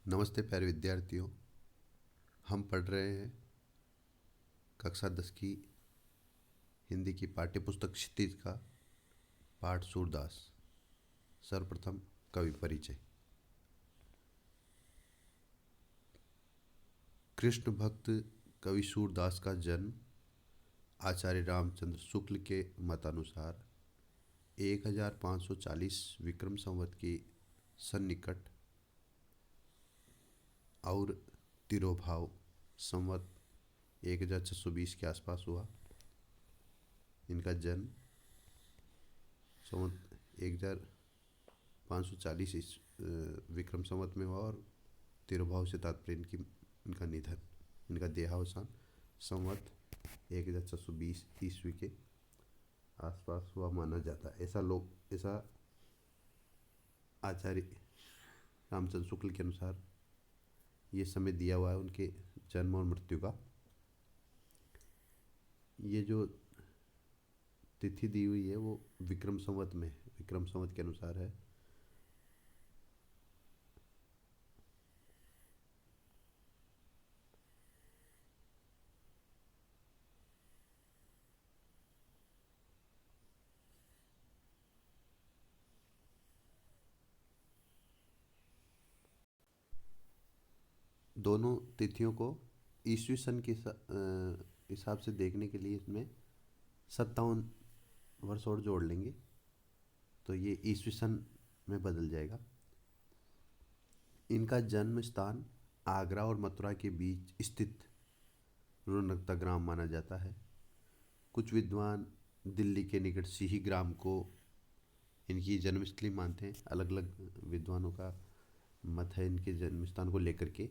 नमस्ते प्यारे विद्यार्थियों। हम पढ़ रहे हैं कक्षा 10 की हिंदी की पाठ्य पुस्तक क्षितिज का पाठ सूरदास। सर्वप्रथम कवि परिचय। कृष्ण भक्त कवि सूरदास का जन्म आचार्य रामचंद्र शुक्ल के मतानुसार 1540 विक्रम संवत की सन्निकट और तिरोभाव संवत 1620 के आसपास हुआ। इनका जन्म संवत 1540 विक्रम संवत में हुआ और तिरुभाव से तात्पर्य इनका निधन, इनका देहावसान संवत 1620 ईस्वी के आसपास हुआ माना जाता है। ऐसा आचार्य रामचंद्र शुक्ल के अनुसार ये समय दिया हुआ है उनके जन्म और मृत्यु का। ये जो तिथि दी हुई है वो विक्रम संवत में, विक्रम संवत के अनुसार है। दोनों तिथियों को ईस्वी सन के हिसाब से देखने के लिए इसमें 57 वर्ष और जोड़ लेंगे तो ये ईस्वी सन में बदल जाएगा। इनका जन्म स्थान आगरा और मथुरा के बीच स्थित रौनकता ग्राम माना जाता है। कुछ विद्वान दिल्ली के निकट सिही ग्राम को इनकी जन्मस्थली मानते हैं। अलग अलग विद्वानों का मत है इनके जन्म स्थान को लेकर के।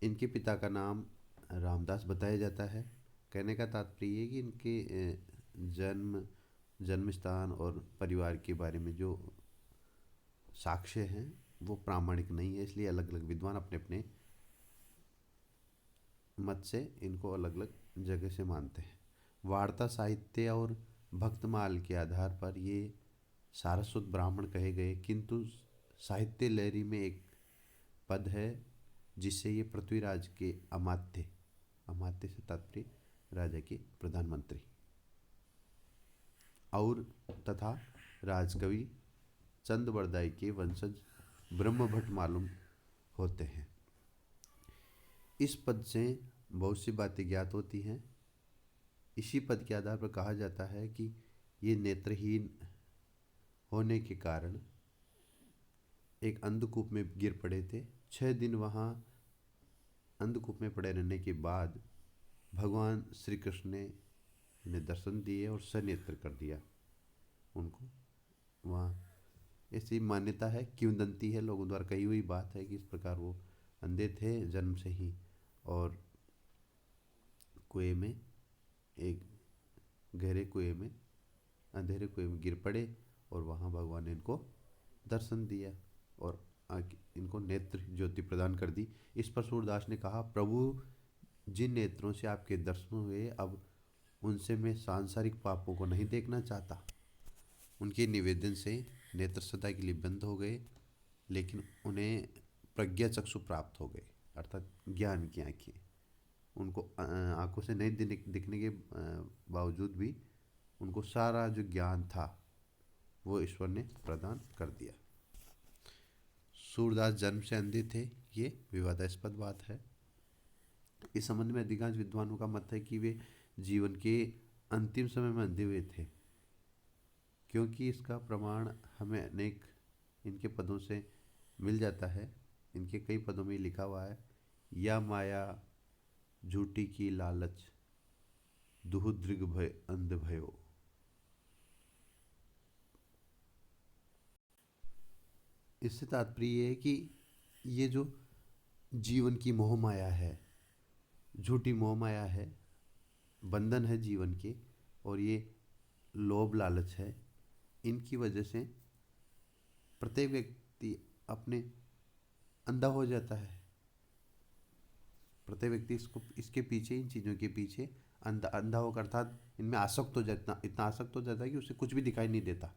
इनके पिता का नाम रामदास बताया जाता है। कहने का तात्पर्य है कि इनके जन्म स्थान और परिवार के बारे में जो साक्ष्य हैं वो प्रामाणिक नहीं है, इसलिए अलग अलग विद्वान अपने अपने मत से इनको अलग अलग जगह से मानते हैं। वार्ता साहित्य और भक्तमाल के आधार पर ये सारस्वत ब्राह्मण कहे गए, किंतु साहित्य लहरी में एक पद है जिससे ये पृथ्वीराज के अमात्य, अमात्य से तात्पर्य राजा के प्रधानमंत्री और तथा राजकवि चंद बरदाई के वंशज ब्रह्मभट्ट मालूम होते हैं। इस पद से बहुत सी बातें ज्ञात होती हैं। इसी पद के आधार पर कहा जाता है कि ये नेत्रहीन होने के कारण एक अंधकूप में गिर पड़े थे। 6 दिन वहाँ अंधकूप में पड़े रहने के बाद भगवान श्री कृष्ण ने इन्हें दर्शन दिए और सनेत्र कर दिया उनको। वहाँ ऐसी मान्यता है, किंवदंती है, लोगों द्वारा कही हुई बात है कि इस प्रकार वो अंधे थे जन्म से ही और कुएं में, एक गहरे कुएं में, अंधेरे कुएं में गिर पड़े और वहाँ भगवान ने इनको दर्शन दिया और इनको नेत्र ज्योति प्रदान कर दी। इस पर सूरदास ने कहा, प्रभु जिन नेत्रों से आपके दर्शन हुए अब उनसे मैं सांसारिक पापों को नहीं देखना चाहता। उनके निवेदन से नेत्र सदा के लिए बंद हो गए, लेकिन उन्हें प्रज्ञा चक्षु प्राप्त हो गए, अर्थात ज्ञान की आँखें। उनको आँखों से नहीं दिखने के बावजूद भी उनको सारा जो ज्ञान था वो ईश्वर ने प्रदान कर दिया। सूरदास जन्म से अंधे थे, ये विवादास्पद बात है। इस संबंध में अधिकांश विद्वानों का मत है कि वे जीवन के अंतिम समय में अंधे हुए थे, क्योंकि इसका प्रमाण हमें अनेक इनके पदों से मिल जाता है। इनके कई पदों में लिखा हुआ है, या माया झूठी की लालच दुहु दृग भय अंध भयो। इससे तात्पर्य है कि ये जो जीवन की मोह माया है, झूठी मोह माया है, बंधन है जीवन के, और ये लोभ लालच है, इनकी वजह से प्रत्येक व्यक्ति अपने अंधा हो जाता है। प्रत्येक व्यक्ति इसके पीछे, इन चीज़ों के पीछे अंधा होकर, अर्थात इनमें आसक्त हो जाता, इतना आसक्त हो जाता है कि उसे कुछ भी दिखाई नहीं देता।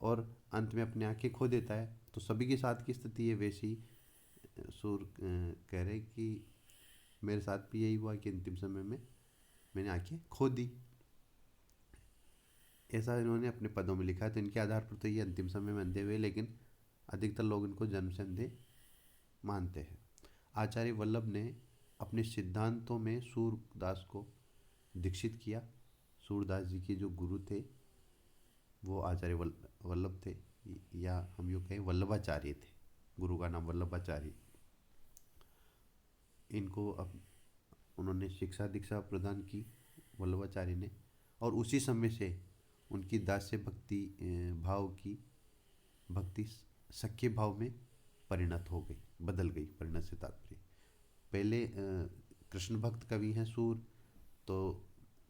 और अंत में अपनी आंखें खो देता है। तो सभी के साथ की स्थिति है वैसी। सूर कह रहे कि मेरे साथ भी यही हुआ कि अंतिम समय में मैंने आंखें खो दी। ऐसा इन्होंने अपने पदों में लिखा है। तो इनके आधार पर तो ये अंतिम समय में अंधे हुए, लेकिन अधिकतर लोग इनको जन्म से अंधे मानते हैं। आचार्य वल्लभ ने अपने सिद्धांतों में सूरदास को दीक्षित किया। सूरदास जी के जो गुरु थे वो आचार्य वल्लभ थे, या हम यूँ कहें वल्लभाचार्य थे। गुरु का नाम वल्लभाचार्य। इनको अब उन्होंने शिक्षा दीक्षा प्रदान की वल्लभाचार्य ने, और उसी समय से उनकी दास्य भक्ति भाव की भक्ति सख्य भाव में परिणत हो गई, बदल गई। परिणत से तात्पर्य पहले कृष्ण भक्त कवि हैं सूर, तो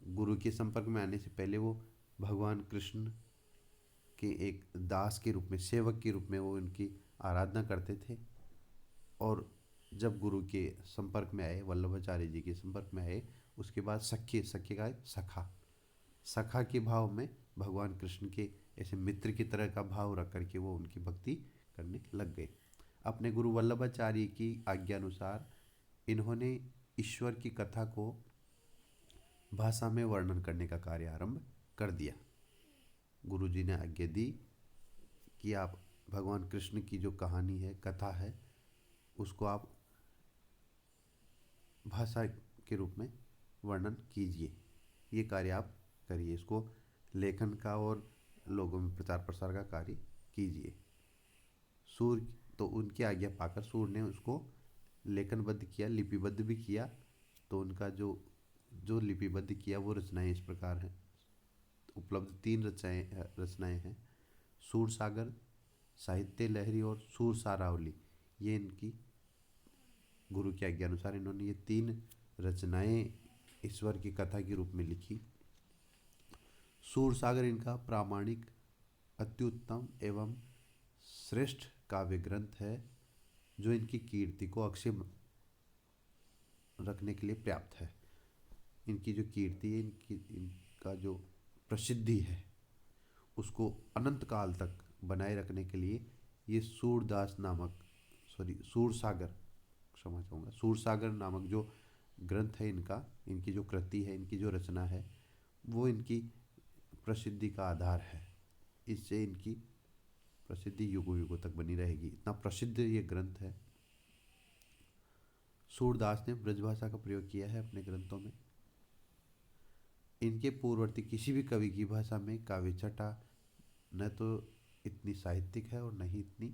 गुरु के संपर्क में आने से पहले वो भगवान कृष्ण के एक दास के रूप में, सेवक के रूप में वो उनकी आराधना करते थे। और जब गुरु के संपर्क में आए, वल्लभाचार्य जी के संपर्क में आए, उसके बाद सख्य, सख्य का सखा, सखा के भाव में भगवान कृष्ण के ऐसे मित्र की तरह का भाव रख करके वो उनकी भक्ति करने लग गए। अपने गुरु वल्लभाचार्य की आज्ञा अनुसार इन्होंने ईश्वर की कथा को भाषा में वर्णन करने का कार्य आरंभ कर दिया। गुरु जी ने आज्ञा दी कि आप भगवान कृष्ण की जो कहानी है, कथा है, उसको आप भाषा के रूप में वर्णन कीजिए। ये कार्य आप करिए, इसको लेखन का और लोगों में प्रचार प्रसार का कार्य कीजिए। सूर तो उनकी आज्ञा पाकर सूर ने उसको लेखनबद्ध किया, लिपिबद्ध भी किया। तो उनका जो जो लिपिबद्ध किया वो रचनाएं इस प्रकार हैं। उपलब्ध 3 रचनाएं हैं। सूर सागर, साहित्य लहरी और सूर सारावली। ये इनकी गुरु की आज्ञा अनुसार इन्होंने ये 3 रचनाएं ईश्वर की कथा के रूप में लिखी। सूर सागर इनका प्रामाणिक, अत्युत्तम एवं श्रेष्ठ काव्य ग्रंथ है, जो इनकी कीर्ति को अक्षय रखने के लिए पर्याप्त है। इनकी जो कीर्ति है, इनका जो प्रसिद्धि है, उसको अनंत काल तक बनाए रखने के लिए ये सूरदास नामक, सूरसागर, क्षमा चाहूँगा, सूरसागर नामक जो ग्रंथ है इनका, इनकी जो कृति है, इनकी जो रचना है, वो इनकी प्रसिद्धि का आधार है। इससे इनकी प्रसिद्धि युगों युगों तक बनी रहेगी, इतना प्रसिद्ध ये ग्रंथ है। सूरदास ने ब्रजभाषा का प्रयोग किया है अपने ग्रंथों में। इनके पूर्ववर्ती किसी भी कवि की भाषा में काव्य छटा न तो इतनी साहित्यिक है और न ही इतनी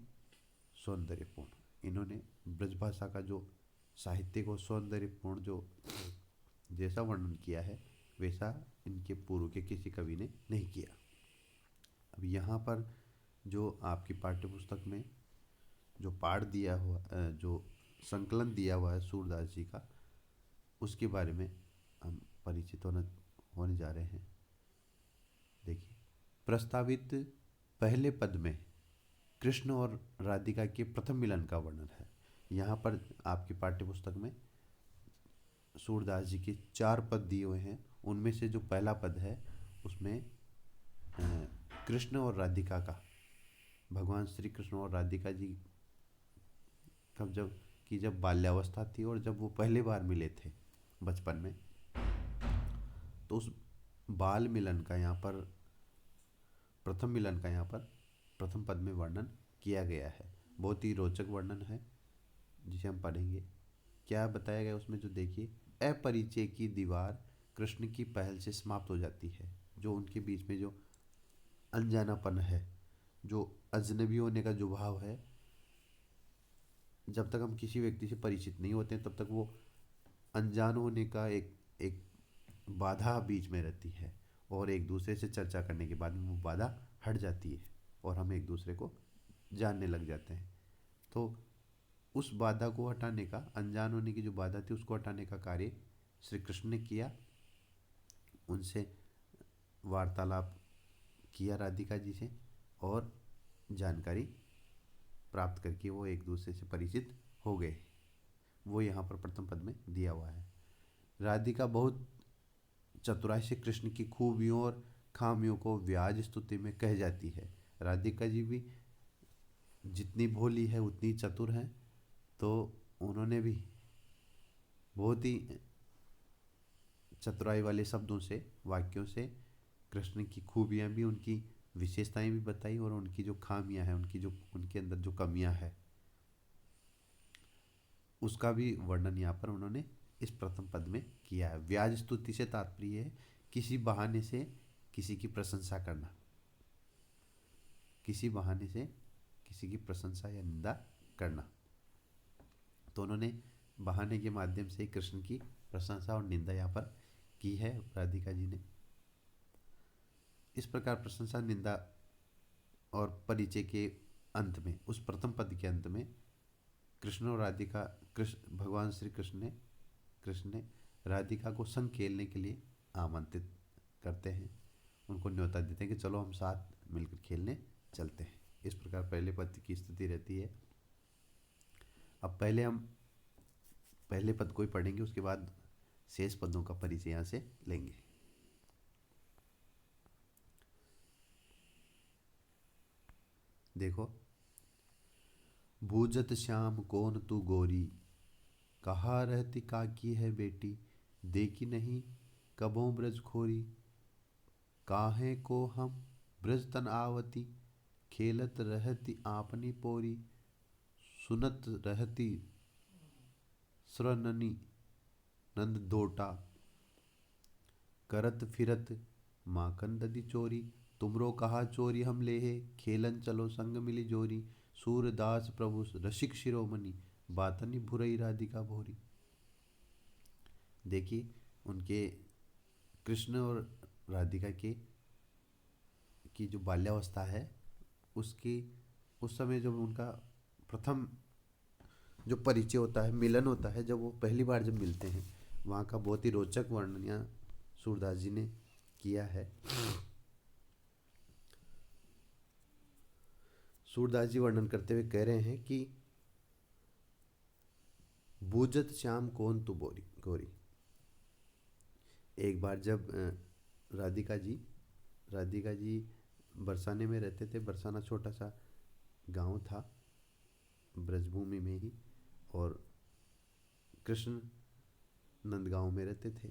सौंदर्यपूर्ण। इन्होंने ब्रजभाषा का जो साहित्यिक और सौंदर्यपूर्ण जो जैसा वर्णन किया है, वैसा इनके पूर्व के किसी कवि ने नहीं किया। अब यहाँ पर जो आपकी पाठ्य पुस्तक में जो पाठ दिया हुआ, जो संकलन दिया हुआ है सूरदास जी का, उसके बारे में हम परिचित होने जा रहे हैं। देखिए, प्रस्तावित पहले पद में कृष्ण और राधिका के प्रथम मिलन का वर्णन है। यहाँ पर आपकी पाठ्य पुस्तक में सूरदास जी के 4 पद दिए हुए हैं। उनमें से जो पहला पद है उसमें कृष्ण और राधिका का, भगवान श्री कृष्ण और राधिका जी जब बाल्यावस्था थी और जब वो पहली बार मिले थे बचपन में, तो उस बाल मिलन का यहाँ पर, प्रथम मिलन का यहाँ पर प्रथम पद में वर्णन किया गया है। बहुत ही रोचक वर्णन है जिसे हम पढ़ेंगे। क्या बताया गया उसमें, जो देखिए, अपरिचय की दीवार कृष्ण की पहल से समाप्त हो जाती है। जो उनके बीच में जो अनजानापन है, जो अजनबी होने का जो भाव है, जब तक हम किसी व्यक्ति से परिचित नहीं होते हैं तब तक वो अनजान होने का एक बाधा बीच में रहती है, और एक दूसरे से चर्चा करने के बाद में वो बाधा हट जाती है और हम एक दूसरे को जानने लग जाते हैं। तो उस बाधा को हटाने का, अनजान होने की जो बाधा थी उसको हटाने का कार्य श्री कृष्ण ने किया। उनसे वार्तालाप किया राधिका जी से, और जानकारी प्राप्त करके वो एक दूसरे से परिचित हो गए। वो यहाँ पर प्रथम पद में दिया हुआ है। राधिका बहुत चतुराई से कृष्ण की खूबियों और खामियों को व्याज स्तुति में कह जाती है। राधिका जी भी जितनी भोली है उतनी चतुर है, तो उन्होंने भी बहुत ही चतुराई वाले शब्दों से, वाक्यों से कृष्ण की खूबियाँ भी, उनकी विशेषताएं भी बताई, और उनकी जो खामियां हैं, उनकी जो उनके अंदर जो कमियां हैं, उसका भी वर्णन यहाँ पर उन्होंने इस प्रथम पद में किया है। व्याज स्तुति से तात्पर्य है किसी बहाने से किसी की प्रशंसा करना, किसी बहाने से किसी की प्रशंसा या निंदा करना। तो उन्होंने बहाने के माध्यम से कृष्ण की प्रशंसा और निंदा यहाँ पर की है राधिका जी ने। इस प्रकार प्रशंसा, निंदा और परिचय के अंत में, उस प्रथम पद के अंत में कृष्ण और राधिका, कृष्ण भगवान श्री कृष्ण ने राधिका को संग खेलने के लिए आमंत्रित करते हैं, उनको न्योता देते हैं कि चलो हम साथ मिलकर खेलने चलते हैं। इस प्रकार पहले पद की स्थिति रहती है। अब पहले हम पहले पद को ही पढ़ेंगे, उसके बाद शेष पदों का परिचय यहाँ से लेंगे। देखो, भूजत श्याम कौन तू गोरी, कहाँ रहती काकी है बेटी, देखी नहीं कबों ब्रज खोरी, काहे को हम ब्रज तन आवती, खेलत रहती आपनी पोरी, सुनत रहती श्रननी नंद दोटा, करत फिरत माखन ददी चोरी, तुमरो कहा चोरी हम लेहे, खेलन चलो संग मिली जोरी, सूरदास प्रभु रसिक शिरोमणि, बातनी भुरई राधिका भोरी। देखिए, उनके कृष्ण और राधिका के की जो बाल्यावस्था है, उसकी उस समय जब उनका प्रथम जो परिचय होता है, मिलन होता है, जब वो पहली बार जब मिलते हैं, वहाँ का बहुत ही रोचक वर्णन यहाँ सूरदास जी ने किया है। सूरदास जी वर्णन करते हुए कह रहे हैं कि बूझत श्याम कौन तू बोरी गोरी। एक बार जब राधिका जी बरसाने में रहते थे। बरसाना छोटा सा गांव था ब्रजभूमि में ही, और कृष्ण नंदगांव में रहते थे।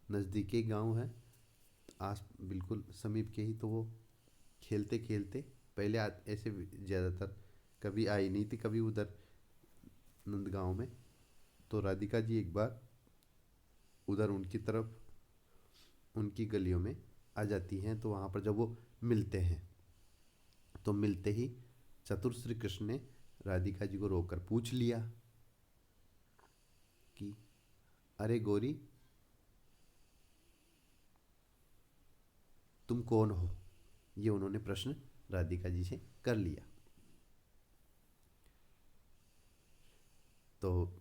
नज़दीकी गांव है, आस बिल्कुल समीप के ही। तो वो खेलते खेलते पहले ऐसे ज़्यादातर कभी आई नहीं थी, कभी उधर नंदगांव में। तो राधिका जी एक बार उधर उनकी तरफ, उनकी गलियों में आ जाती हैं। तो वहाँ पर जब वो मिलते हैं, तो मिलते ही चतुर श्री कृष्ण ने राधिका जी को रोककर पूछ लिया कि अरे गोरी, तुम कौन हो। ये उन्होंने प्रश्न राधिका जी से कर लिया। तो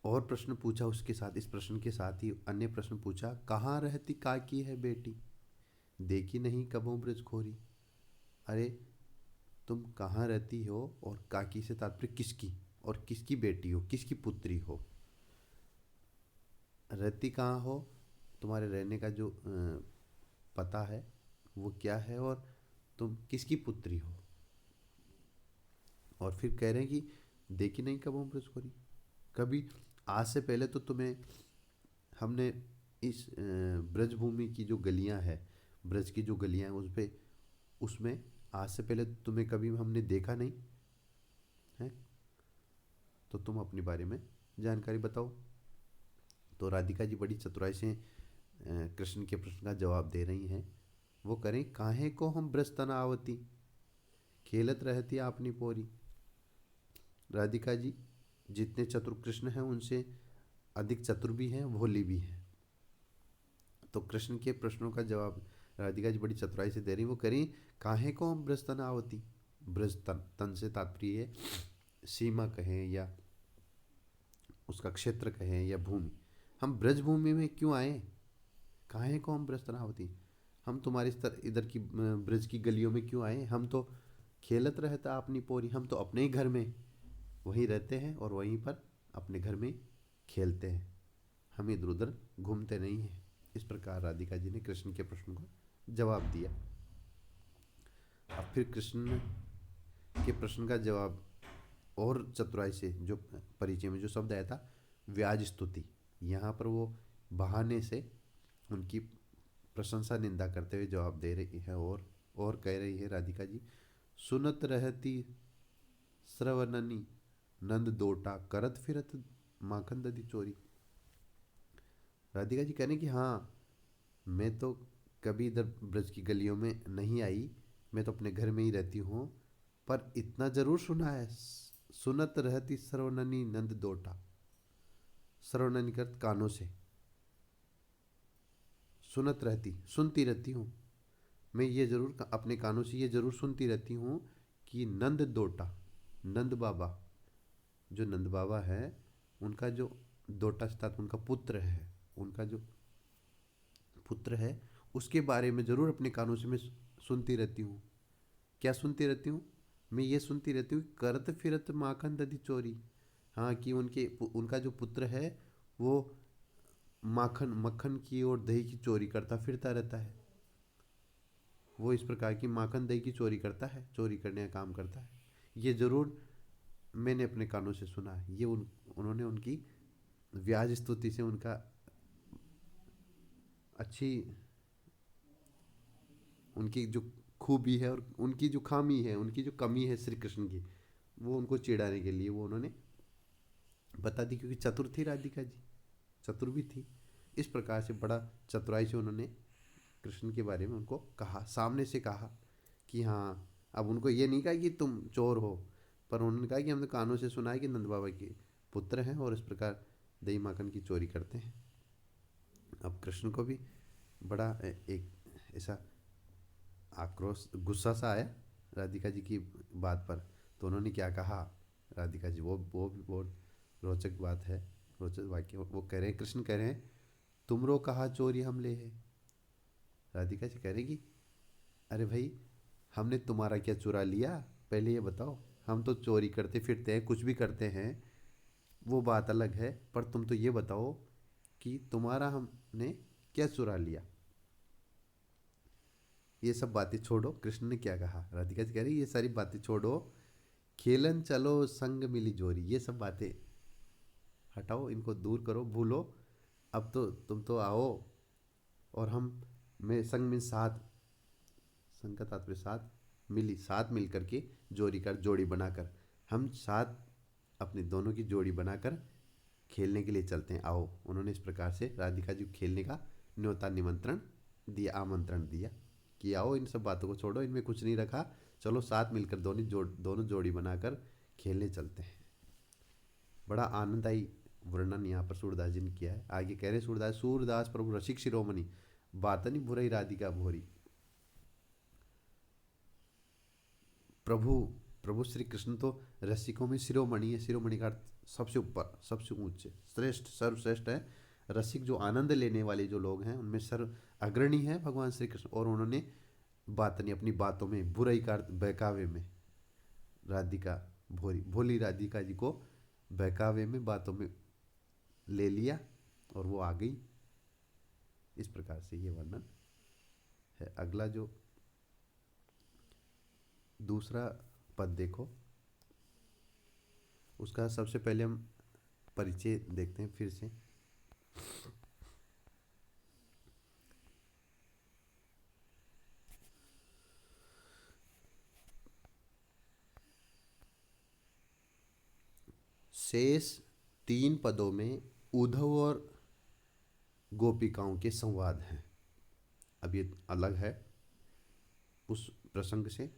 और प्रश्न पूछा उसके साथ, इस प्रश्न के साथ ही अन्य प्रश्न पूछा, कहाँ रहती काकी है बेटी, देखी नहीं कबों ब्रज खोरी। अरे, तुम कहाँ रहती हो, और काकी से तात्पर्य किसकी, और किसकी बेटी हो, किसकी पुत्री हो। रहती कहाँ हो, तुम्हारे रहने का जो पता है वो क्या है, और तुम किसकी पुत्री हो। और फिर कह रहे हैं कि देखी नहीं कबों ब्रज खोरी, कभी आज से पहले तो तुम्हें हमने इस ब्रजभूमि की जो गलियां हैं, ब्रज की जो गलियां हैं, उस पे उसमें आज से पहले तुम्हें कभी हमने देखा नहीं है। तो तुम अपने बारे में जानकारी बताओ। तो राधिका जी बड़ी चतुराई से कृष्ण के प्रश्न का जवाब दे रही हैं। वो करें, काहे को हम ब्रज तना आवती, खेलत रहती आपनी पोरी। राधिका जी जितने चतुर कृष्ण हैं, उनसे अधिक चतुर भी हैं, भोली भी हैं। तो कृष्ण के प्रश्नों का जवाब राधिका जी बड़ी चतुराई से दे रही। वो करें, काहे को हम ब्रज तना आवती। ब्रज तन से तात्पर्य है सीमा कहें, या उसका क्षेत्र कहें, या भूमि। हम ब्रज भूमि में क्यों आए, काहे को हम ब्रज तनावती, हम तुम्हारी इधर की ब्रज की गलियों में क्यों आए। हम तो खेलत रहता अपनी पोरी, हम तो अपने ही घर में वहीं रहते हैं, और वहीं पर अपने घर में खेलते हैं, हम इधर उधर घूमते नहीं हैं। इस प्रकार राधिका जी ने कृष्ण के प्रश्न को जवाब दिया। अब फिर कृष्ण के प्रश्न का जवाब और चतुराई से, जो परिचय में जो शब्द आया था व्याज स्तुति, यहाँ पर वो बहाने से उनकी प्रशंसा निंदा करते हुए जवाब दे रही है। और कह रही है राधिका जी, सुनत रहती श्रवणनी नंद दोटा करत फिरत माखन दधी चोरी। राधिका जी कह रहे हैं कि हाँ, मैं तो कभी इधर ब्रज की गलियों में नहीं आई, मैं तो अपने घर में ही रहती हूँ, पर इतना जरूर सुना है, सुनत रहती श्रवणनी नंद दोटा। श्रवणनी करत कानों से, सुनत रहती सुनती रहती हूँ, मैं ये जरूर अपने कानों से ये जरूर सुनती रहती हूँ कि नंद दोटा, नंद बाबा, जो नंद बाबा है उनका जो दोटा स्तात उनका पुत्र है, उनका जो पुत्र है उसके बारे में जरूर अपने कानों से मैं सुनती रहती हूँ। क्या सुनती रहती हूँ? मैं ये सुनती रहती हूँ, करत फिरत माखन दधी चोरी। हाँ, कि उनका जो पुत्र है वो माखन मक्खन की और दही की चोरी करता फिरता रहता है। वो इस प्रकार की माखन दही की चोरी करता है, चोरी करने का काम करता है। ये जरूर मैंने अपने कानों से सुना है। ये उन्होंने उनकी व्याज स्तुति से उनका अच्छी, उनकी जो खूबी है और उनकी जो खामी है, उनकी जो कमी है श्री कृष्ण की, वो उनको चिढ़ाने के लिए वो उन्होंने बता दी, क्योंकि चतुर थी राधिका जी, चतुर भी थी। इस प्रकार से बड़ा चतुराई से उन्होंने कृष्ण के बारे में उनको कहा, सामने से कहा कि हाँ। अब उनको ये नहीं कहा कि तुम चोर हो, पर उन्होंने कहा कि हमने कानों से सुना है कि नंद बाबा के पुत्र हैं और इस प्रकार दही माखन की चोरी करते हैं। अब कृष्ण को भी बड़ा एक ऐसा आक्रोश, गुस्सा सा आया राधिका जी की बात पर। तो उन्होंने क्या कहा राधिका जी, वो भी बहुत रोचक बात है, रोचक वाक्य। वो कह रहे हैं, कृष्ण कह रहे हैं, तुमरो कहा चोरी हम ले है। राधिका जी कह रही, अरे भाई, हमने तुम्हारा क्या चुरा लिया, पहले ये बताओ। हम तो चोरी करते फिरते हैं, कुछ भी करते हैं, वो बात अलग है, पर तुम तो ये बताओ कि तुम्हारा हमने क्या चुरा लिया। ये सब बातें छोड़ो, कृष्ण ने क्या कहा। राधिका जी कह रही, ये सारी बातें छोड़ो, खेलन चलो संग मिली जोरी। ये सब बातें हटाओ, इनको दूर करो, भूलो। अब तो तुम तो आओ और हम में संग में साथ, संग का तात्पर्य साथ, मिली साथ मिल करके जोड़ी कर, जोड़ी बनाकर हम साथ अपने दोनों की जोड़ी बनाकर खेलने के लिए चलते हैं, आओ। उन्होंने इस प्रकार से राधिका जी को खेलने का न्योता निमंत्रण दिया, आमंत्रण दिया कि आओ, इन सब बातों को छोड़ो, इनमें कुछ नहीं रखा, चलो साथ मिलकर दोनों जोड़ी बनाकर खेलने चलते हैं। बड़ा आनंददायी वर्णन यहाँ पर सूरदास जी ने किया है। आगे कह रहे सूरदास, सूरदास प्रभु रसिक शिरोमणि, बातनी बुरई राधिका भोरी। प्रभु प्रभु श्री कृष्ण तो रसिकों में शिरोमणि है। शिरोमणि का अर्थ सबसे ऊपर, सबसे ऊंचे, श्रेष्ठ, सर्वश्रेष्ठ है। रसिक जो आनंद लेने वाले जो लोग हैं उनमें सर्व अग्रणी है भगवान श्री कृष्ण। और उन्होंने बात नहीं, अपनी बातों में, बुराई का अर्थ बहकावे में, राधिका भोली भोली राधिका जी को बहकावे में, बातों में ले लिया और वो आ गई। इस प्रकार से ये वर्णन है। अगला जो दूसरा पद देखो, उसका सबसे पहले हम परिचय देखते हैं फिर से। शेष 3 पदों में उद्धव और गोपिकाओं के संवाद हैं। अब ये अलग है उस प्रसंग से।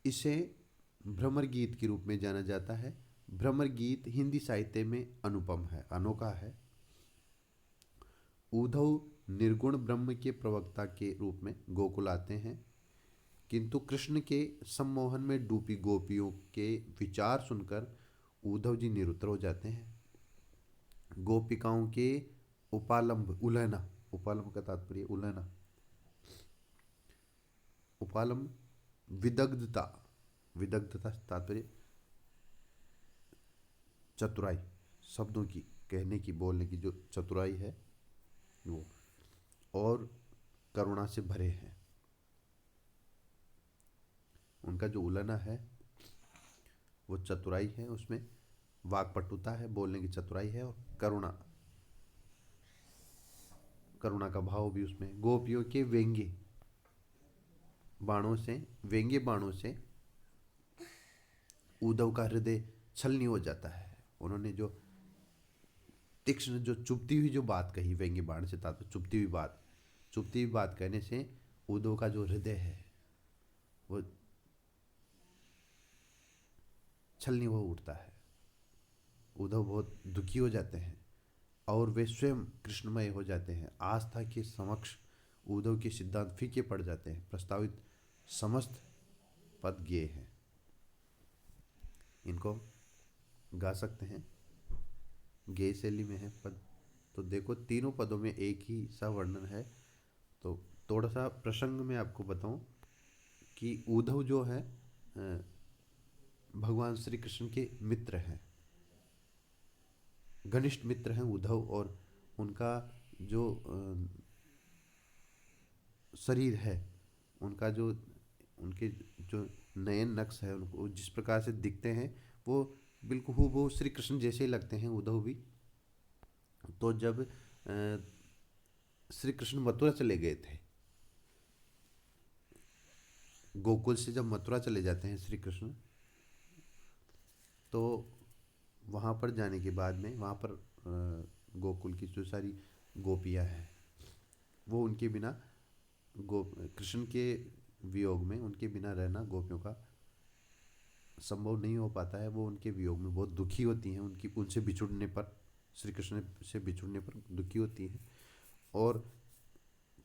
इसे भ्रमर गीत के रूप में जाना जाता है। भ्रमर गीत हिंदी साहित्य में अनुपम है, अनोखा है। उद्धव निर्गुण ब्रह्म के प्रवक्ता के रूप में गोकुल आते हैं, किंतु कृष्ण के सम्मोहन में डूबी गोपियों के विचार सुनकर उद्धव जी निरुत्तर हो जाते हैं। गोपिकाओं के उपालंब, उलहना, उपालंब का तात्पर्य उलहना, उपालंब विदग्धता, विदग्धता तात्पर्य चतुराई, शब्दों की कहने की, बोलने की जो चतुराई है वो, और करुणा से भरे हैं। उनका जो उलना है वो चतुराई है, उसमें वाक्पटुता है, बोलने की चतुराई है, और करुणा, करुणा का भाव भी उसमें। गोपियों के व्यंग्य बाणों से उद्धव का हृदय छलनी हो जाता है। उन्होंने जो तीक्ष्ण, जो चुभती हुई जो बात कही, व्यंग्य बाण से तात्पर्य चुभती हुई बात कहने से उद्धव का जो हृदय है वो छलनी हो उठता है। उद्धव बहुत दुखी हो जाते हैं और वे स्वयं कृष्णमय हो जाते हैं। आस्था के समक्ष उद्धव के सिद्धांत फीके पड़ जाते हैं। प्रस्तावित समस्त पद गेय हैं, इनको गा सकते हैं, गेय शैली में है पद। तो देखो तीनों पदों में एक ही सा वर्णन है। तो थोड़ा सा प्रसंग में आपको बताऊं कि उद्धव जो है भगवान श्री कृष्ण के मित्र हैं, घनिष्ठ मित्र हैं उद्धव, और उनका जो शरीर है, उनका जो उनके जो नयन नक्श है, उनको जिस प्रकार से दिखते हैं वो बिल्कुल हूबहू श्री कृष्ण जैसे ही लगते हैं उद्धव भी। तो जब श्री कृष्ण मथुरा चले गए थे, गोकुल से जब मथुरा चले जाते हैं श्री कृष्ण, तो वहाँ पर जाने के बाद में वहाँ पर गोकुल की जो सारी गोपियाँ हैं वो उनके बिना, कृष्ण के वियोग में उनके बिना रहना गोपियों का संभव नहीं हो पाता है। वो उनके वियोग में बहुत दुखी होती हैं, उनसे बिछुड़ने पर, श्री कृष्ण से बिछुड़ने पर दुखी होती हैं। और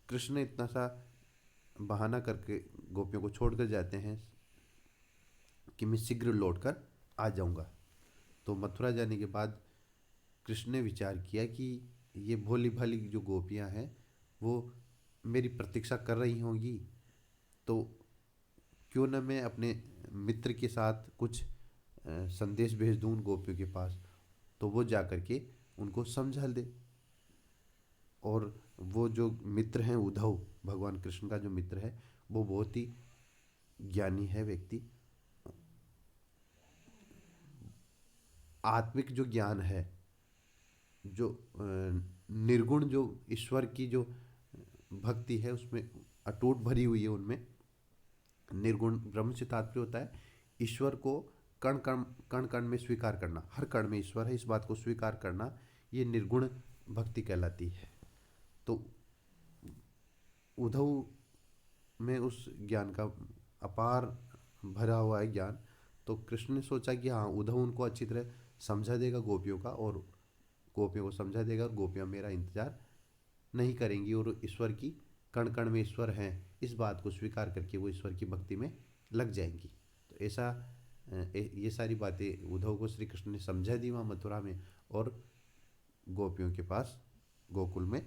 कृष्ण इतना सा बहाना करके गोपियों को छोड़कर जाते हैं कि मैं शीघ्र लौटकर आ जाऊंगा। तो मथुरा जाने के बाद कृष्ण ने विचार किया कि ये भोली भाली जो गोपियां हैं वो मेरी प्रतीक्षा कर रही होंगी, तो क्यों न मैं अपने मित्र के साथ कुछ संदेश भेज दूं उन गोपियों के पास, तो वो जा कर के उनको समझा दे। और वो जो मित्र हैं उद्धव, भगवान कृष्ण का जो मित्र है, वो बहुत ही ज्ञानी है व्यक्ति। आत्मिक जो ज्ञान है, जो निर्गुण जो ईश्वर की जो भक्ति है उसमें अटूट भरी हुई है उनमें। निर्गुण ब्रह्म से तात्पर्य होता है ईश्वर को कण कण कण कण में स्वीकार करना, हर कण में ईश्वर है इस बात को स्वीकार करना, ये निर्गुण भक्ति कहलाती है। तो उद्धव में उस ज्ञान का अपार भरा हुआ है ज्ञान। तो कृष्ण ने सोचा कि हाँ, उद्धव उनको अच्छी तरह समझा देगा गोपियों का, और गोपियों को समझा देगा, और गोपियाँ मेरा इंतजार नहीं करेंगी और ईश्वर की कण कण में ईश्वर हैं इस बात को स्वीकार करके वो ईश्वर की भक्ति में लग जाएंगी। तो ऐसा ये सारी बातें उद्धव को श्री कृष्ण ने समझा दी वहाँ मथुरा में, और गोपियों के पास गोकुल में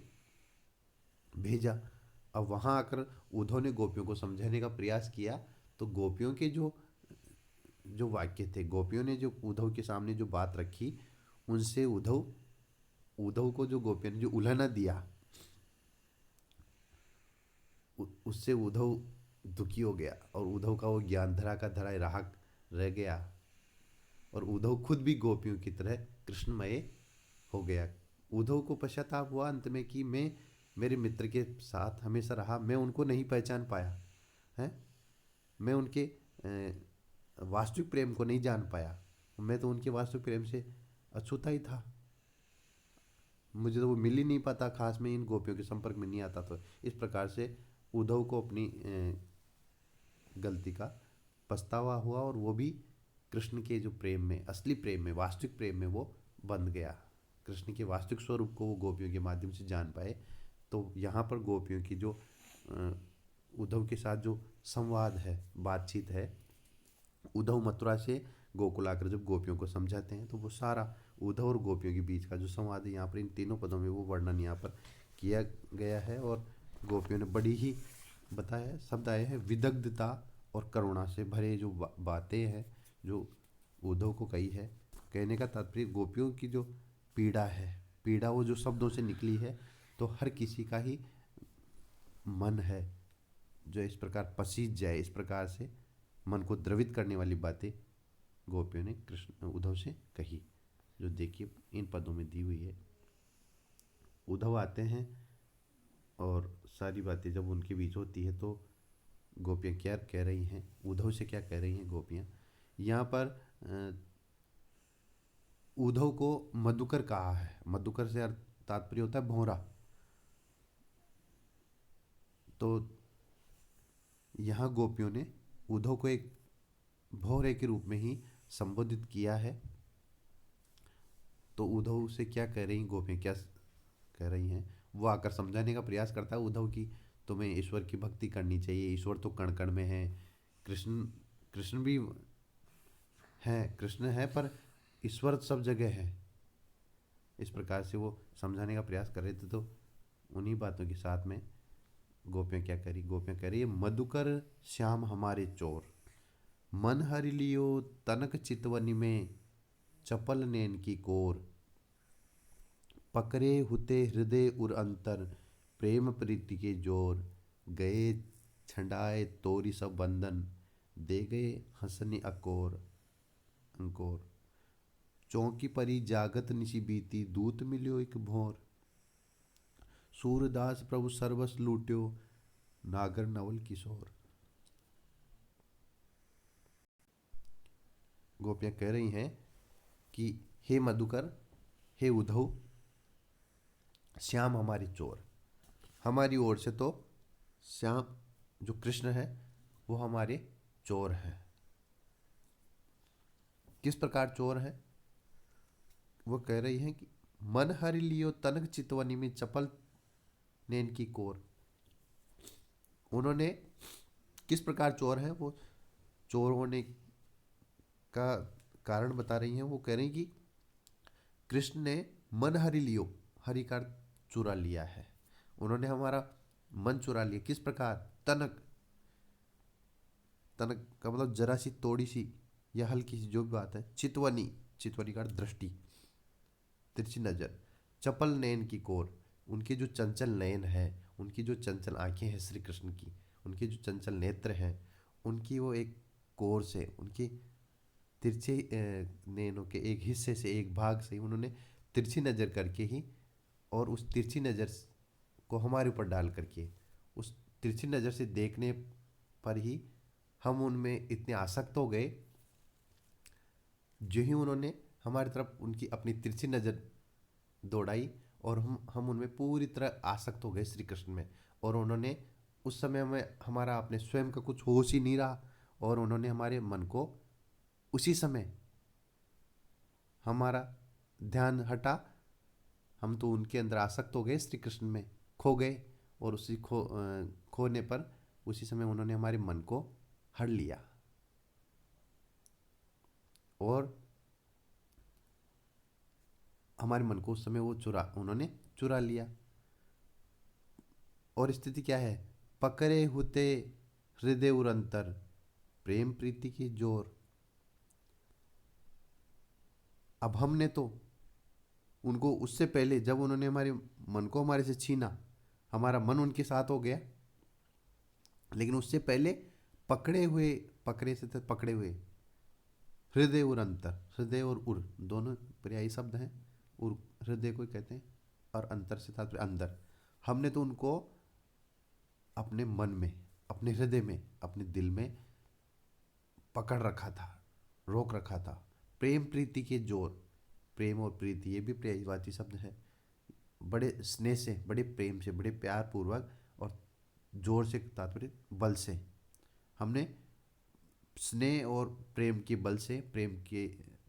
भेजा। अब वहाँ आकर उद्धव ने गोपियों को समझाने का प्रयास किया, तो गोपियों के जो जो वाक्य थे, गोपियों ने जो उद्धव के सामने जो बात रखी, उनसे उद्धव उद्धव को जो गोपियों ने जो उल्हाना दिया, उससे उद्धव दुखी हो गया, और उद्धव का वो ज्ञान धरा का धरा रह गया, और उद्धव खुद भी गोपियों की तरह कृष्णमय हो गया। उद्धव को पश्चाताप हुआ अंत में कि मैं मेरे मित्र के साथ हमेशा रहा, मैं उनको नहीं पहचान पाया है, मैं उनके वास्तविक प्रेम को नहीं जान पाया, मैं तो उनके वास्तविक प्रेम से अछूता ही था, मुझे तो वो मिल ही नहीं पाता, खास में इन गोपियों के संपर्क में नहीं आता। तो इस प्रकार से उद्धव को अपनी गलती का पछतावा हुआ, और वो भी कृष्ण के जो प्रेम में, असली प्रेम में, वास्तविक प्रेम में वो बंध गया। कृष्ण के वास्तविक स्वरूप को वो गोपियों के माध्यम से जान पाए। तो यहाँ पर गोपियों की जो उद्धव के साथ जो संवाद है, बातचीत है, उद्धव मथुरा से गोकुल आकर जब गोपियों को समझाते हैं, तो वो सारा उद्धव और गोपियों के बीच का जो संवाद है यहाँ पर इन तीनों पदों में वो वर्णन यहाँ पर किया गया है। और गोपियों ने बड़ी ही बताया है, शब्द आए हैं विदग्धता और करुणा से भरे जो बातें हैं जो उद्धव को कही है। कहने का तात्पर्य गोपियों की जो पीड़ा है, पीड़ा वो जो शब्दों से निकली है, तो हर किसी का ही मन है जो इस प्रकार पसीज जाए, इस प्रकार से मन को द्रवित करने वाली बातें गोपियों ने कृष्ण उद्धव से कही, जो देखिए इन पदों में दी हुई है। उद्धव आते हैं और सारी बातें जब उनके बीच होती है तो गोपियाँ क्या कह रही हैं, उद्धव से क्या कह रही हैं गोपियाँ। यहाँ पर उद्धव को मधुकर कहा है। मधुकर से अर्थ तात्पर्य होता है भौरा। तो यहाँ गोपियों ने उद्धव को एक भौरे के रूप में ही संबोधित किया है। तो उद्धव से क्या कह रही गोपियाँ, क्या कह रही हैं, वो आकर समझाने का प्रयास करता है उद्धव की तुम्हें ईश्वर की भक्ति करनी चाहिए, ईश्वर तो कण कण में है। कृष्ण कृष्ण भी है, कृष्ण है, पर ईश्वर सब जगह है। इस प्रकार से वो समझाने का प्रयास कर रहे थे। तो उन्हीं बातों के साथ में गोपियाँ क्या करी, गोपियाँ कह रही है मधुकर श्याम हमारे चोर, मन हरि लियो तनक चितवनी में, चपल नैन की कोर, पकड़े हुते हृदय उर अंतर, प्रेम प्रीति के जोर, गए छंडाए तोरी सब बंधन, दे गए हंसनी अकोर अंकोर, चौकी परी जागत निशी बीती, दूत मिलियो एक भोर, सूरदास प्रभु सर्वस लूट्यो, नागर नवल किशोर। गोपियाँ कह रही हैं कि हे मधुकर, हे उद्धव, श्याम हमारे चोर, हमारी ओर से तो श्याम जो कृष्ण है वो हमारे चोर हैं। किस प्रकार चोर है, वो कह रही हैं कि मन हरि लियो तनक चितवनी में, चपल नैन की कोर। उन्होंने किस प्रकार चोर है, वो चोर होने का कारण बता रही हैं। वो कह रही कि कृष्ण ने मन हरि लियो, हरि का चुरा लिया है, उन्होंने हमारा मन चुरा लिया। किस प्रकार, तनक, तनक का मतलब जरा सी, थोड़ी सी या हल्की सी जो भी बात है। चितवनी, चितवनी का दृष्टि, तिरछी नजर। चपल नयन की कोर, उनके जो चंचल नयन है, उनकी जो चंचल आंखें हैं श्री कृष्ण की, उनके जो चंचल नेत्र हैं, उनकी वो एक कोर से, उनकी तिरछे नैनों के एक हिस्से से, एक भाग से उन्होंने तिरछी नज़र करके ही, और उस तिरछी नज़र को हमारे ऊपर डाल करके, उस तिरछी नज़र से देखने पर ही हम उनमें इतने आसक्त हो गए। जो ही उन्होंने हमारी तरफ उनकी अपनी तिरछी नज़र दौड़ाई और हम उनमें पूरी तरह आसक्त हो गए श्री कृष्ण में। और उन्होंने उस समय में हमारा अपने स्वयं का कुछ होश ही नहीं रहा, और उन्होंने हमारे मन को उसी समय हमारा ध्यान हटा, हम तो उनके अंदर आसक्त हो गए, श्री कृष्ण में खो गए। और उसी खोने पर उसी समय उन्होंने हमारे मन को हर लिया और हमारे मन को उस समय वो उन्होंने चुरा लिया। और स्थिति क्या है, पकड़े हुते हृदय उरंतर, प्रेम प्रीति की जोर। अब हमने तो उनको उससे पहले, जब उन्होंने हमारे मन को हमारे से छीना, हमारा मन उनके साथ हो गया, लेकिन उससे पहले पकड़े हुए, पकड़े से तो पकड़े हुए, हृदय और अंतर, हृदय और उर दोनों पर्यायी शब्द हैं। उर हृदय को कहते हैं और अंतर से तात्पर्य अंदर। हमने तो उनको अपने मन में, अपने हृदय में, अपने दिल में पकड़ रखा था, रोक रखा था। प्रेम प्रीति के जोर, प्रेम और प्रीति ये भी पर्यायवाची शब्द है। बड़े स्नेह से, बड़े प्रेम से, बड़े प्यार पूर्वक, और जोर से तात्पर्य बल से, हमने स्नेह और प्रेम के बल से, प्रेम के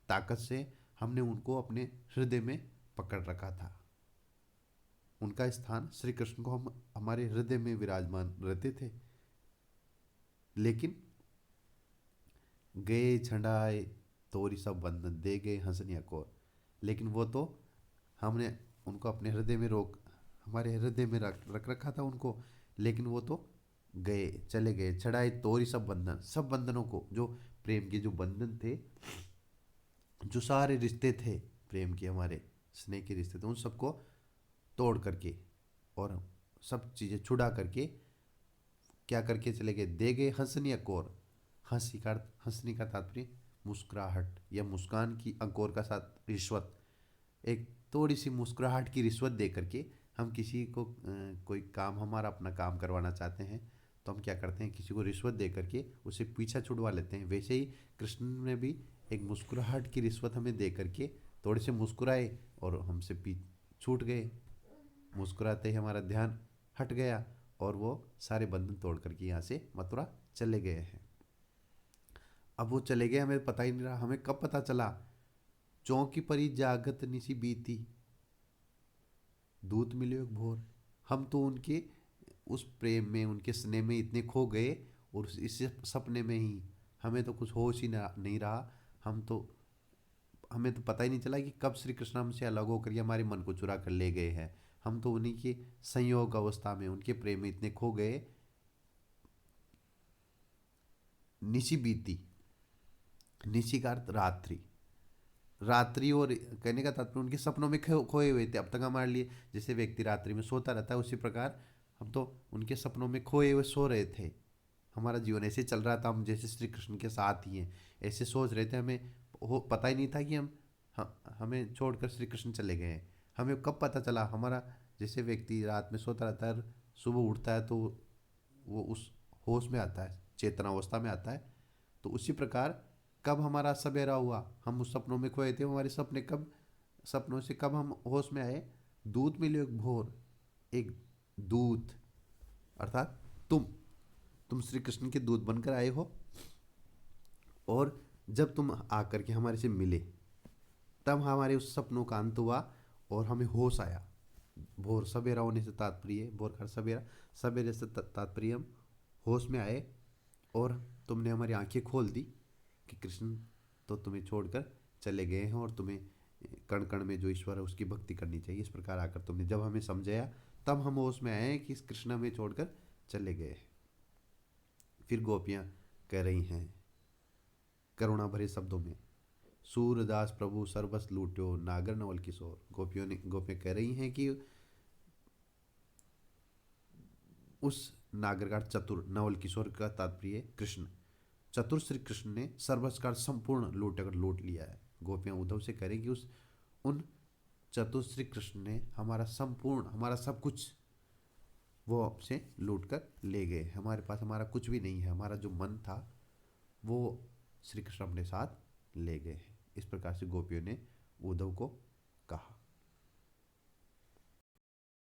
ताकत से हमने उनको अपने हृदय में पकड़ रखा था। उनका स्थान, श्री कृष्ण को हम हमारे हृदय में विराजमान रहते थे। लेकिन गए छंडाए तोरी सब बंधन, दे गए हंसनिया को, लेकिन वो तो हमने उनको अपने हृदय में रोक, हमारे हृदय में रख रखा था उनको, लेकिन वो तो गए, चले गए। छड़ाए तोरी सब बंधन, सब बंधनों को, जो प्रेम के जो बंधन थे, जो सारे रिश्ते थे प्रेम के, हमारे स्नेह के रिश्ते थे, उन सबको तोड़ करके और सब चीज़ें छुड़ा करके क्या करके चले गए, दे गए हंसनी अकोर, हंसने का तात्पर्य मुस्कुराहट या मुस्कान की अंकोर का साथ रिश्वत। एक थोड़ी सी मुस्कुराहट की रिश्वत दे करके हम किसी को कोई काम, हमारा अपना काम करवाना चाहते हैं तो हम क्या करते हैं, किसी को रिश्वत दे करके उसे पीछा छुड़वा लेते हैं। वैसे ही कृष्ण ने भी एक मुस्कुराहट की रिश्वत हमें दे करके थोड़े से मुस्कुराए और हमसे छूट गए। मुस्कुराते ही हमारा ध्यान हट गया और वो सारे बंधन तोड़ करके यहाँ से मथुरा चले गए हैं। अब वो चले गए, हमें पता ही नहीं रहा। हमें कब पता चला? चौंकी परी जागत निसी बीती, दूत मिले एक भोर। हम तो उनके उस प्रेम में, उनके स्नेह में इतने खो गए और इस सपने में ही हमें तो कुछ होश ही नहीं रहा। हमें तो पता ही नहीं चला कि कब श्री कृष्ण हमसे अलग होकर के हमारे मन को चुरा कर ले गए हैं। हम तो उन्हीं के संयोग अवस्था में, उनके प्रेम में इतने खो गए। निशी बीती, निशी का अर्थ रात्रि, रात्रि और कहने का तात्पर्य उनके सपनों में खोए हुए थे। अब तक हमारे लिए जैसे व्यक्ति रात्रि में सोता रहता है, उसी प्रकार हम तो उनके सपनों में खोए हुए सो रहे थे। हमारा जीवन ऐसे चल रहा था, हम जैसे श्री कृष्ण के साथ ही हैं ऐसे सोच रहे थे। हमें पता ही नहीं था कि हमें छोड़कर श्री कृष्ण चले गए हैं। हमें कब पता चला? हमारा जैसे व्यक्ति रात में सोता रहता है, सुबह उठता है तो वो उस होश में आता है, चेतनावस्था में आता है। तो उसी प्रकार कब हमारा सवेरा हुआ, हम उस सपनों में खोए थे। हमारे सपनों से कब हम होश में आए? दूत मिले एक भोर, एक दूत अर्थात तुम श्री कृष्ण के दूत बनकर आए हो। और जब तुम आकर के हमारे से मिले तब हमारे उस सपनों का अंत हुआ और हमें होश आया। भोर सवेरा होने से तात्पर्य, भोर का सवेरा, सवेरे से तात्पर्य हम होश में आए और तुमने हमारी आंखें खोल दी कि कृष्ण तो तुम्हें छोड़कर चले गए हैं और तुम्हें कण कण में जो ईश्वर है उसकी भक्ति करनी चाहिए। इस प्रकार आकर तुमने जब हमें समझाया तब हम होश में आए कि कृष्ण हमें छोड़कर चले गए हैं। फिर गोपियाँ कह रही हैं करुणा भरे शब्दों में, सूरदास प्रभु सर्वस लूट्यो नागर नवल किशोर। गोपियाँ कह रही हैं कि उस नागर का चतुर, नवल किशोर का तात्पर्य कृष्ण, चतुर श्री कृष्ण ने सर्वस्व का संपूर्ण लूट लिया है। गोपियाँ उद्धव से कह रही कि उन चतुर श्री कृष्ण ने हमारा संपूर्ण, हमारा सब कुछ वो आपसे लूट कर ले गए। हमारे पास हमारा कुछ भी नहीं है। हमारा जो मन था वो श्री कृष्ण अपने साथ ले गए हैं। इस प्रकार से गोपियों ने उद्धव को कहा।